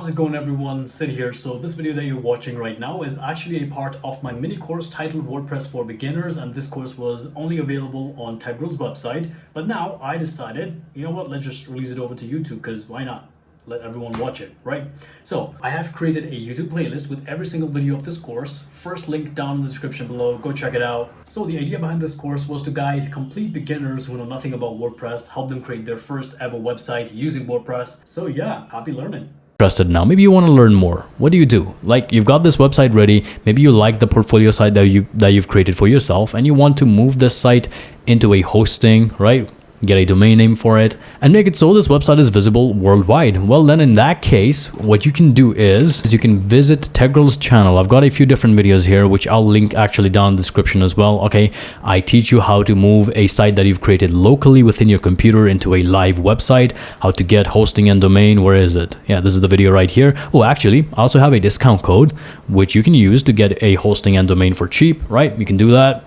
How's it going, everyone? Sid here. So this video that you're watching right now is actually a part of my mini course titled WordPress for Beginners, and this course was only available on Tegral's website, but now I decided, you know what, let's just release it over to YouTube, because why not? Let everyone watch it, right? So I have created a YouTube playlist with every single video of this course. First link down in the description below, go check it out. So the idea behind this course was to guide complete beginners who know nothing about WordPress, help them create their first ever website using WordPress. So yeah, happy learning. Interested now, maybe you want to learn more. What do you do? Like, you've got this website ready, maybe you like the portfolio site that you've created for yourself, and you want to move this site into a hosting, right? Get a domain name for it and make it so this website is visible worldwide. Well, then in that case, what you can do is you can visit Tegral's channel. I've got a few different videos here, which I'll link actually down in the description as well. Okay, I teach you how to move a site that you've created locally within your computer into a live website, how to get hosting and domain. Where is it? Yeah, this is the video right here. Oh, actually, I also have a discount code which you can use to get a hosting and domain for cheap, right? You can do that.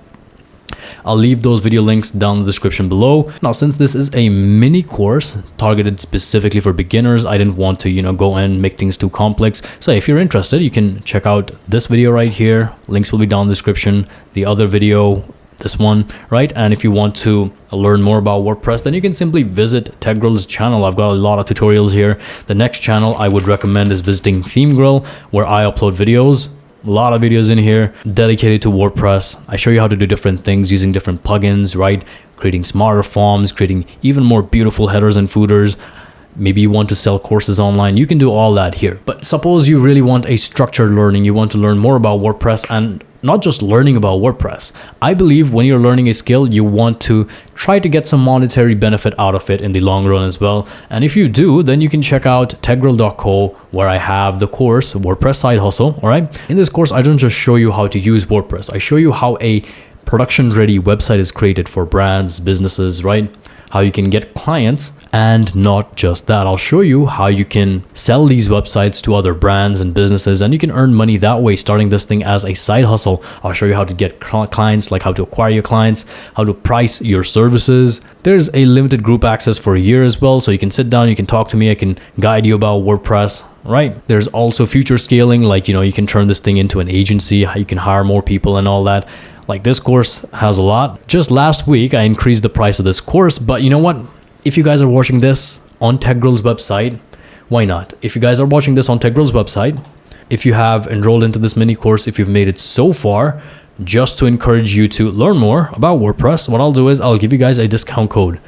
I'll leave those video links down in the description below. Now, since this is a mini course targeted specifically for beginners, I didn't want to, go and make things too complex. So if you're interested, you can check out this video right here. Links will be down in the description. The other video, this one, right? And if you want to learn more about WordPress, then you can simply visit Tegral's channel. I've got a lot of tutorials here. The next channel I would recommend is visiting ThemeGrill, where I upload videos. A lot of videos in here dedicated to WordPress. I show you how to do different things using different plugins, right? Creating smarter forms, creating even more beautiful headers and footers. Maybe you want to sell courses online. You can do all that here. But suppose you really want a structured learning. You want to learn more about WordPress, and not just learning about WordPress. I believe when you're learning a skill, you want to try to get some monetary benefit out of it in the long run as well. And if you do, then you can check out tegral.co, where I have the course WordPress Side Hustle. All right. In this course, I don't just show you how to use WordPress. I show you how a production ready website is created for brands, businesses, right? How you can get clients. And not just that, I'll show you how you can sell these websites to other brands and businesses, and you can earn money that way, starting this thing as a side hustle. I'll show you how to get clients, like how to acquire your clients, how to price your services. There's a limited group access for a year as well, so you can sit down, you can talk to me, I can guide you about WordPress. Right. There's also future scaling, like, you can turn this thing into an agency, how you can hire more people and all that. Like, this course has a lot. Just last week, I increased the price of this course, but you know what? If you guys are watching this on Tegral's website, why not? If you guys are watching this on Tegral's website, if you have enrolled into this mini course, if you've made it so far, just to encourage you to learn more about WordPress, what I'll do is I'll give you guys a discount code,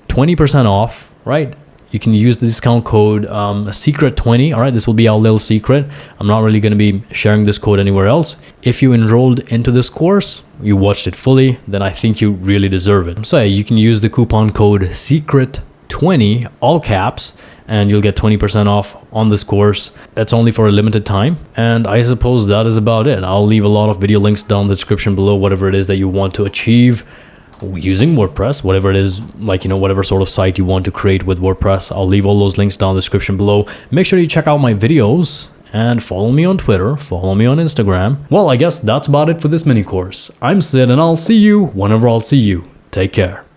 20% off, right? You can use the discount code secret20. All right, this will be our little secret. I'm not really going to be sharing this code anywhere else. If you enrolled into this course, you watched it fully, then I think you really deserve it. So you can use the coupon code secret20, all caps, and you'll get 20% off on this course. That's only for a limited time. And I suppose that is about it. I'll leave a lot of video links down in the description below, whatever it is that you want to achieve using WordPress, whatever it is, like, whatever sort of site you want to create with WordPress. I'll leave all those links down in the description below. Make sure you check out my videos and follow me on Twitter, follow me on Instagram. Well, I guess that's about it for this mini course. I'm Sid, and I'll see you whenever I'll see you. Take care.